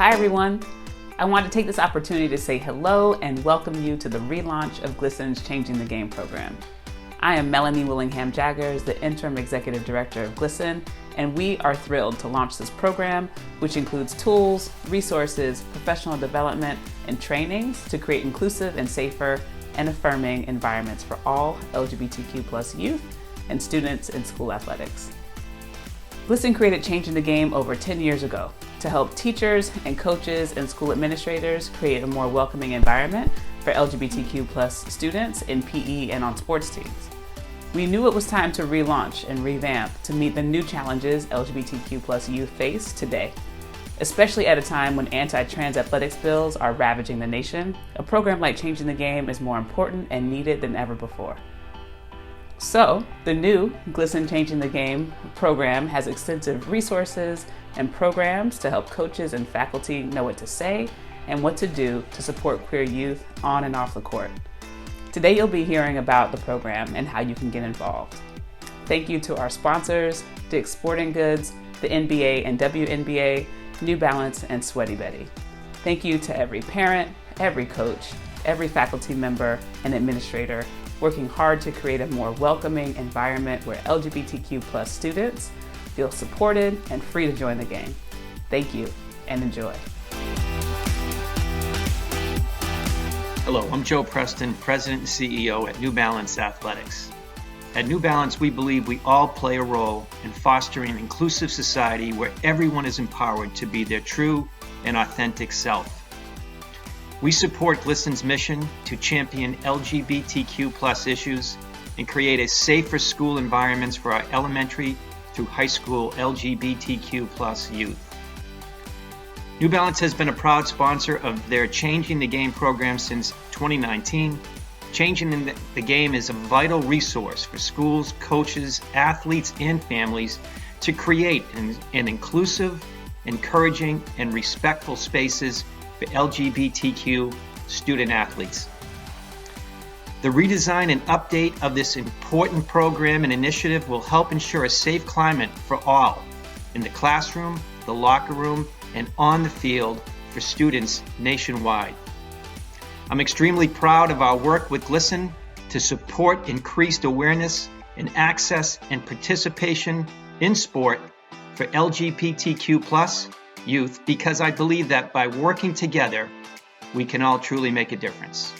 Hi everyone. I want to take this opportunity to say hello and welcome you to the relaunch of GLSEN's Changing the Game program. I am Melanie Willingham-Jaggers, the Interim Executive Director of GLSEN, and we are thrilled to launch this program, which includes tools, resources, professional development, and trainings to create inclusive and safer and affirming environments for all LGBTQ+ youth and students in school athletics. GLSEN created Changing the Game over 10 years ago to help teachers and coaches and school administrators create a more welcoming environment for LGBTQ+ students in PE and on sports teams. We knew it was time to relaunch and revamp to meet the new challenges LGBTQ+ youth face today. Especially at a time when anti-trans athletics bills are ravaging the nation, a program like Changing the Game is more important and needed than ever before. So, the new GLSEN Changing the Game program has extensive resources and programs to help coaches and faculty know what to say and what to do to support queer youth on and off the court. Today you'll be hearing about the program and how you can get involved. Thank you to our sponsors, Dick's Sporting Goods, the NBA and WNBA, New Balance, and Sweaty Betty. Thank you to every parent, every coach, every faculty member, and administrator working hard to create a more welcoming environment where LGBTQ+ students feel supported and free to join the game. Thank you and enjoy. Hello, I'm Joe Preston, President and CEO at New Balance Athletics. At New Balance, we believe we all play a role in fostering an inclusive society where everyone is empowered to be their true and authentic self. We support GLSEN's mission to champion LGBTQ+ issues and create a safer school environments for our elementary through high school LGBTQ+ youth. New Balance has been a proud sponsor of their Changing the Game program since 2019. Changing the Game is a vital resource for schools, coaches, athletes, and families to create an inclusive, encouraging, and respectful spaces for LGBTQ student athletes. The redesign and update of this important program and initiative will help ensure a safe climate for all in the classroom, the locker room, and on the field for students nationwide. I'm extremely proud of our work with GLSEN to support increased awareness and access and participation in sport for LGBTQ+ youth, because I believe that by working together, we can all truly make a difference.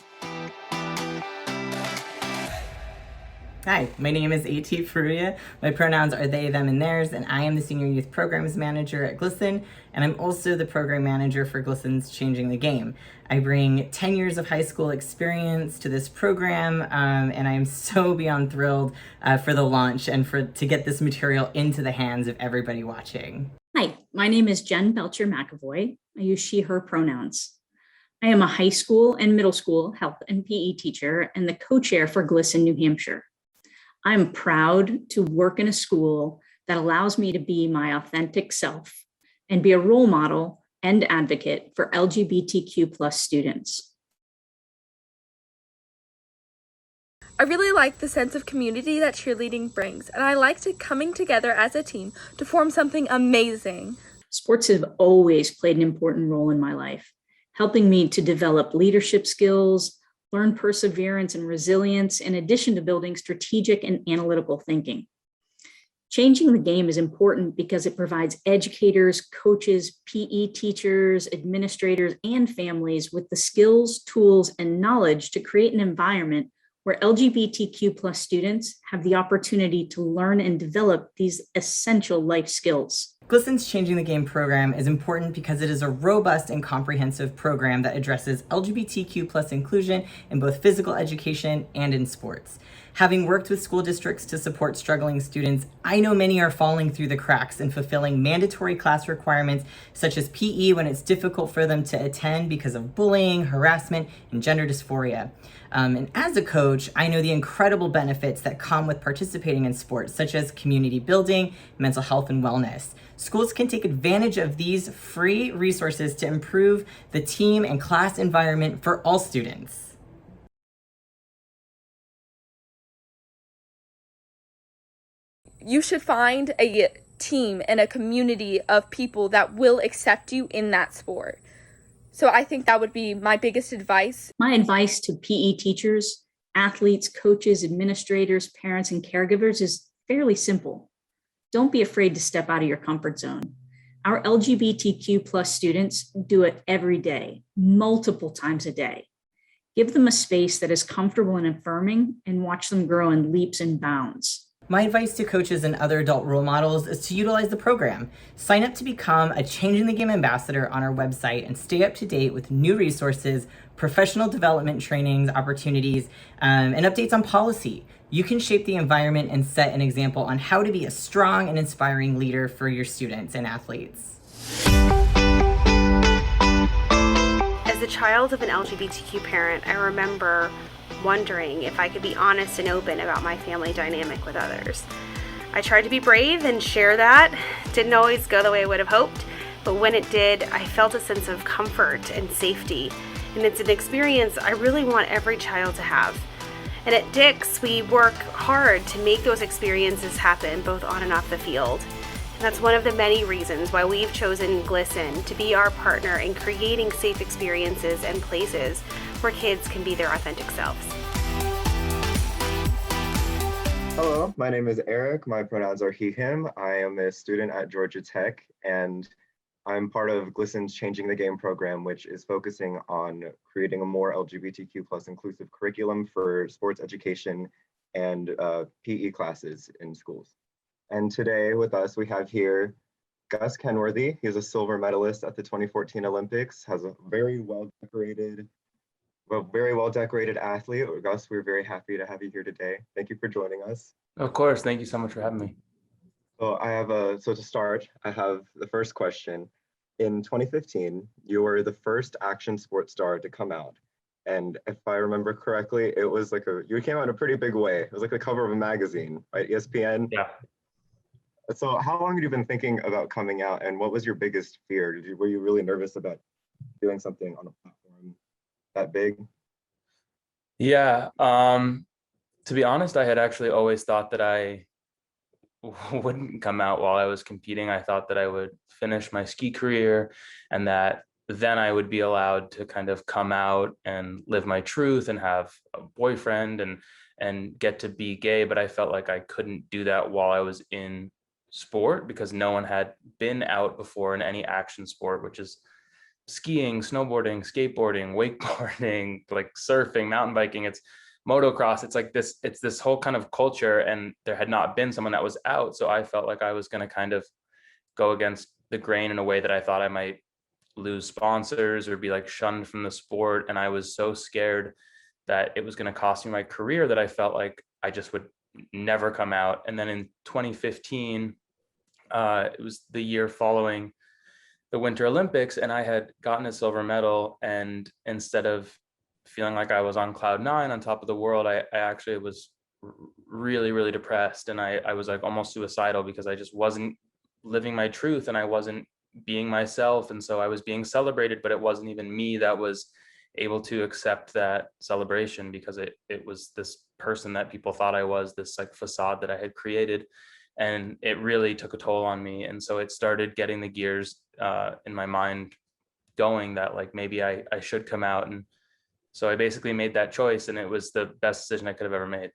Hi, my name is A.T. Faruya. My pronouns are they, them, and theirs, and I am the Senior Youth Programs Manager at GLSEN, and I'm also the Program Manager for GLSEN's Changing the Game. I bring 10 years of high school experience to this program, and I am so beyond thrilled for the launch and to get this material into the hands of everybody watching. Hi, my name is Jen Belcher McAvoy. I use she, her pronouns. I am a high school and middle school health and PE teacher and the co-chair for GLSEN New Hampshire. I'm proud to work in a school that allows me to be my authentic self and be a role model and advocate for LGBTQ+ students. I really like the sense of community that cheerleading brings, and I liked coming together as a team to form something amazing. Sports have always played an important role in my life, helping me to develop leadership skills, learn perseverance and resilience, in addition to building strategic and analytical thinking. Changing the Game is important because it provides educators, coaches, PE teachers, administrators, and families with the skills, tools, and knowledge to create an environment where LGBTQ+ students have the opportunity to learn and develop these essential life skills. GLSEN's Changing the Game program is important because it is a robust and comprehensive program that addresses LGBTQ+ inclusion in both physical education and in sports. Having worked with school districts to support struggling students, I know many are falling through the cracks in fulfilling mandatory class requirements such as PE when it's difficult for them to attend because of bullying, harassment, and gender dysphoria. And as a coach, I know the incredible benefits that come with participating in sports, such as community building, mental health, and wellness. Schools can take advantage of these free resources to improve the team and class environment for all students. You should find a team and a community of people that will accept you in that sport. So I think that would be my biggest advice. My advice to PE teachers, athletes, coaches, administrators, parents, and caregivers is fairly simple. Don't be afraid to step out of your comfort zone. Our LGBTQ plus students do it every day, multiple times a day. Give them a space that is comfortable and affirming and watch them grow in leaps and bounds. My advice to coaches and other adult role models is to utilize the program. Sign up to become a Changing the Game ambassador on our website and stay up to date with new resources, professional development trainings, opportunities, and updates on policy. You can shape the environment and set an example on how to be a strong and inspiring leader for your students and athletes. As the child of an LGBTQ parent, I remember wondering if I could be honest and open about my family dynamic with others. I tried to be brave and share that. Didn't always go the way I would have hoped, but when it did, I felt a sense of comfort and safety. And it's an experience I really want every child to have. And at Dix, we work hard to make those experiences happen both on and off the field. And that's one of the many reasons why we've chosen GLSEN to be our partner in creating safe experiences and places where kids can be their authentic selves. Hello, my name is Eric. My pronouns are he, him. I am a student at Georgia Tech, and I'm part of GLSEN's Changing the Game program, which is focusing on creating a more LGBTQ plus inclusive curriculum for sports education and PE classes in schools. And today with us, we have here Gus Kenworthy. He's a silver medalist at the 2014 Olympics, has a very well decorated athlete. Gus, we're very happy to have you here today. Thank you for joining us. Of course, thank you so much for having me. So to start, I have the first question. In 2015, you were the first action sports star to come out. And if I remember correctly, it was you came out in a pretty big way. It was like the cover of a magazine, right? ESPN. Yeah. So how long had you been thinking about coming out, and what was your biggest fear? Were you really nervous about doing something on a platform that big? Yeah. To be honest, I had actually always thought that I wouldn't come out while I was competing. I thought that I would finish my ski career and that then I would be allowed to kind of come out and live my truth and have a boyfriend and get to be gay. But I felt like I couldn't do that while I was in sport because no one had been out before in any action sport, which is skiing, snowboarding, skateboarding, wakeboarding, like surfing, mountain biking. It's motocross. It's this whole kind of culture, and there had not been someone that was out. So I felt like I was going to kind of go against the grain in a way that I thought I might lose sponsors or be like shunned from the sport. And I was so scared that it was going to cost me my career that I felt like I just would never come out. And then in 2015, it was the year following the Winter Olympics, and I had gotten a silver medal. And instead of feeling like I was on cloud nine on top of the world, I actually was really, really depressed. And I was like almost suicidal because I just wasn't living my truth and I wasn't being myself. And so I was being celebrated, but it wasn't even me that was able to accept that celebration because it was this person that people thought I was, this like facade that I had created. And it really took a toll on me. And so it started getting the gears in my mind going that like maybe I should come out. And so I basically made that choice, and it was the best decision I could have ever made.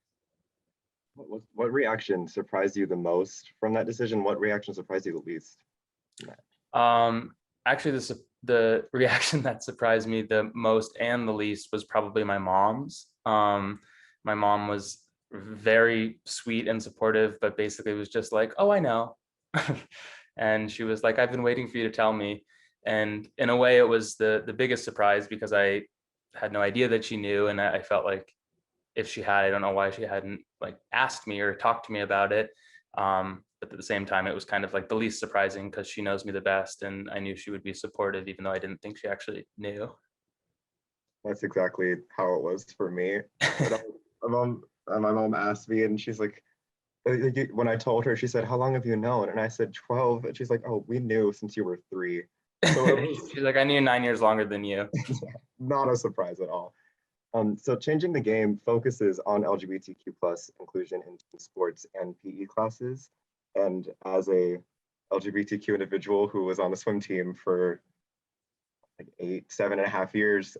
What reaction surprised you the most from that decision? What reaction surprised you the least? Actually, the reaction that surprised me the most and the least was probably my mom's. My mom was very sweet and supportive, but basically was just like, oh, I know. And she was like, I've been waiting for you to tell me. And in a way, it was the biggest surprise because I had no idea that she knew. And I felt like if she had, I don't know why she hadn't like asked me or talked to me about it. But at the same time, it was kind of like the least surprising because she knows me the best. And I knew she would be supportive, even though I didn't think she actually knew. That's exactly how it was for me. My mom asked me, and she's like, when I told her, she said, how long have you known? And I said 12. And she's like, oh, we knew since you were 3. So She's like, I knew 9 years longer than you. Not a surprise at all. So Changing the Game focuses on LGBTQ plus inclusion in sports and PE classes. And as a LGBTQ individual who was on the swim team for like 7.5 years.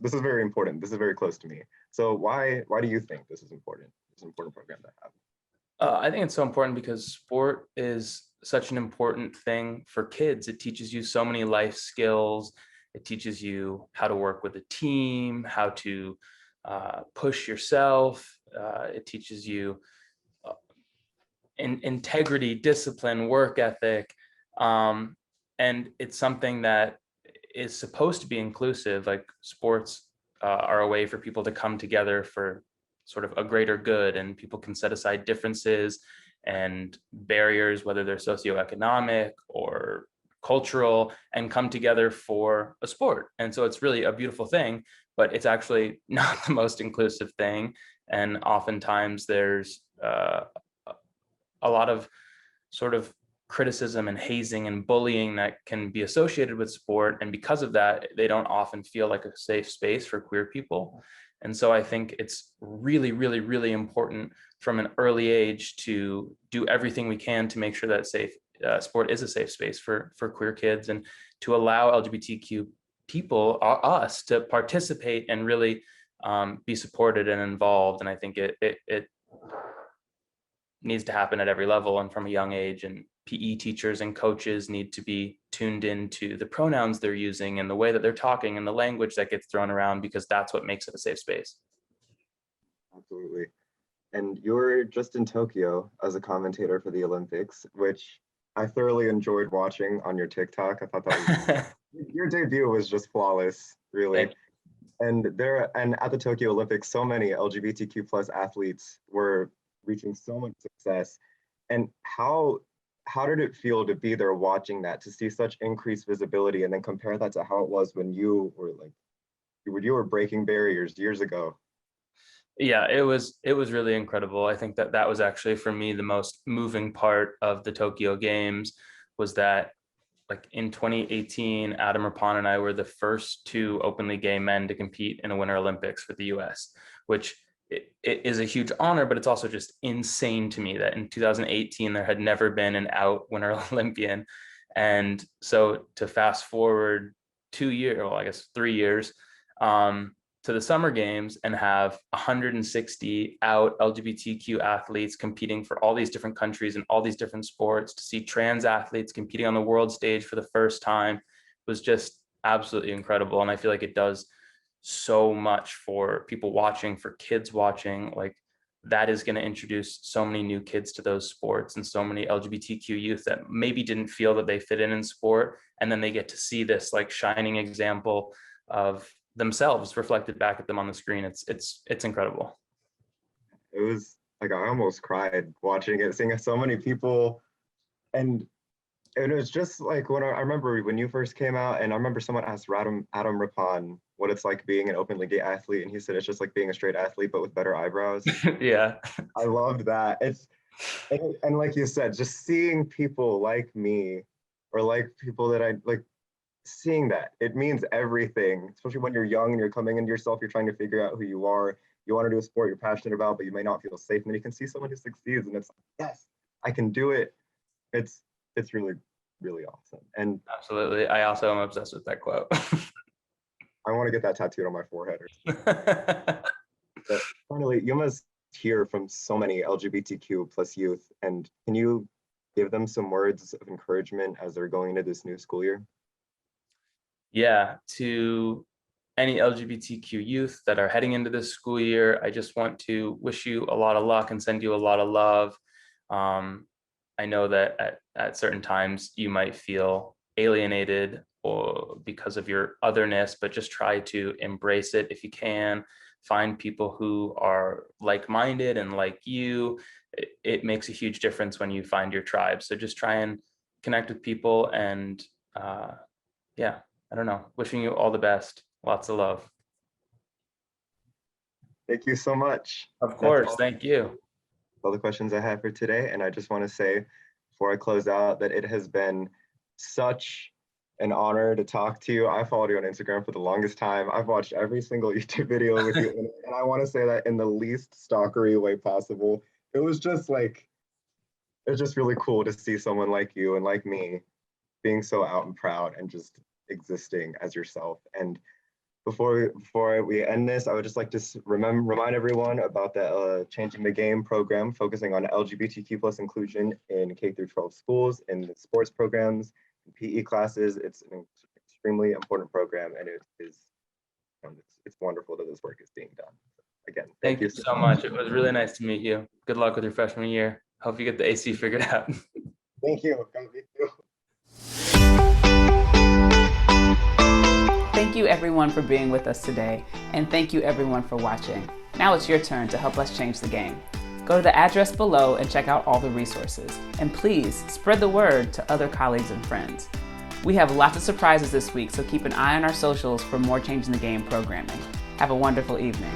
This is very important. This is very close to me. So why do you think this is important? It's an important program to have. I think it's so important because sport is such an important thing for kids. It teaches you so many life skills. It teaches you how to work with a team, how to push yourself. It teaches you integrity, discipline, work ethic. And it's something that is supposed to be inclusive. Like sports are a way for people to come together for sort of a greater good, and people can set aside differences and barriers, whether they're socioeconomic or cultural, and come together for a sport. And so it's really a beautiful thing, but it's actually not the most inclusive thing. And oftentimes there's a lot of sort of criticism and hazing and bullying that can be associated with sport. And because of that, they don't often feel like a safe space for queer people. And so I think it's really, really, really important from an early age to do everything we can to make sure that sport is a safe space for queer kids, and to allow LGBTQ people, us, to participate and really be supported and involved. And I think it needs to happen at every level and from a young age. And PE teachers and coaches need to be tuned into the pronouns they're using and the way that they're talking and the language that gets thrown around, because that's what makes it a safe space. Absolutely. And you were just in Tokyo as a commentator for the Olympics, which I thoroughly enjoyed watching on your TikTok. I thought that was, your debut was just flawless, really. And at the Tokyo Olympics, so many LGBTQ plus athletes were reaching so much success. And how did it feel to be there watching that, to see such increased visibility, and then compare that to how it was when you were breaking barriers years ago? Yeah, it was really incredible. I think that was actually, for me, the most moving part of the Tokyo Games, was that, like, in 2018, Adam Rippon and I were the first two openly gay men to compete in a Winter Olympics for the US, which it is a huge honor, but it's also just insane to me that in 2018 there had never been an out Winter Olympian. And so to fast forward 3 years, to the Summer Games, and have 160 out LGBTQ athletes competing for all these different countries and all these different sports, to see trans athletes competing on the world stage for the first time, was just absolutely incredible. And I feel like it does so much for people watching, for kids watching. Like, that is going to introduce so many new kids to those sports, and so many LGBTQ youth that maybe didn't feel that they fit in sport, and then they get to see this like shining example of themselves reflected back at them on the screen. It's incredible. It was like, I almost cried watching it, seeing so many people. And it was just like, when I remember when you first came out, and I remember someone asked Adam Rippon what it's like being an openly gay athlete, and he said it's just like being a straight athlete but with better eyebrows. Yeah, I loved that. And like you said, just seeing people like me, or like people that I like, seeing that, it means everything, especially when you're young and you're coming into yourself, you're trying to figure out who you are, you want to do a sport you're passionate about, but you may not feel safe, and then you can see someone who succeeds, and it's like, yes, I can do it. It's really, really awesome. And absolutely. I also am obsessed with that quote. I want to get that tattooed on my forehead. But finally, you must hear from so many LGBTQ plus youth, and can you give them some words of encouragement as they're going into this new school year? Yeah, to any LGBTQ youth that are heading into this school year, I just want to wish you a lot of luck and send you a lot of love. I know that at certain times you might feel alienated or because of your otherness, but just try to embrace it if you can. Find people who are like-minded and like you. It makes a huge difference when you find your tribe. So just try and connect with people, and yeah, I don't know. Wishing you all the best. Lots of love. Thank you so much. Of course. Thank you. All the questions I have for today. And I just want to say, before I close out, that it has been such an honor to talk to you. I followed you on Instagram for the longest time. I've watched every single YouTube video with you. And I want to say that in the least stalkery way possible. It was just like, it's just really cool to see someone like you and like me being so out and proud and just existing as yourself. And before we end this, I would just like to remind everyone about the Changing the Game program, focusing on LGBTQ plus inclusion in K through 12 schools, in the sports programs, in PE classes. It's an extremely important program, and it's wonderful that this work is being done. Again, Thank you so much. It was really nice to meet you. Good luck with your freshman year. Hope you get the AC figured out. Thank you. Thank you everyone for being with us today, and thank you everyone for watching. Now it's your turn to help us change the game. Go to the address below and check out all the resources. And please spread the word to other colleagues and friends. We have lots of surprises this week, so keep an eye on our socials for more Changing the Game programming. Have a wonderful evening.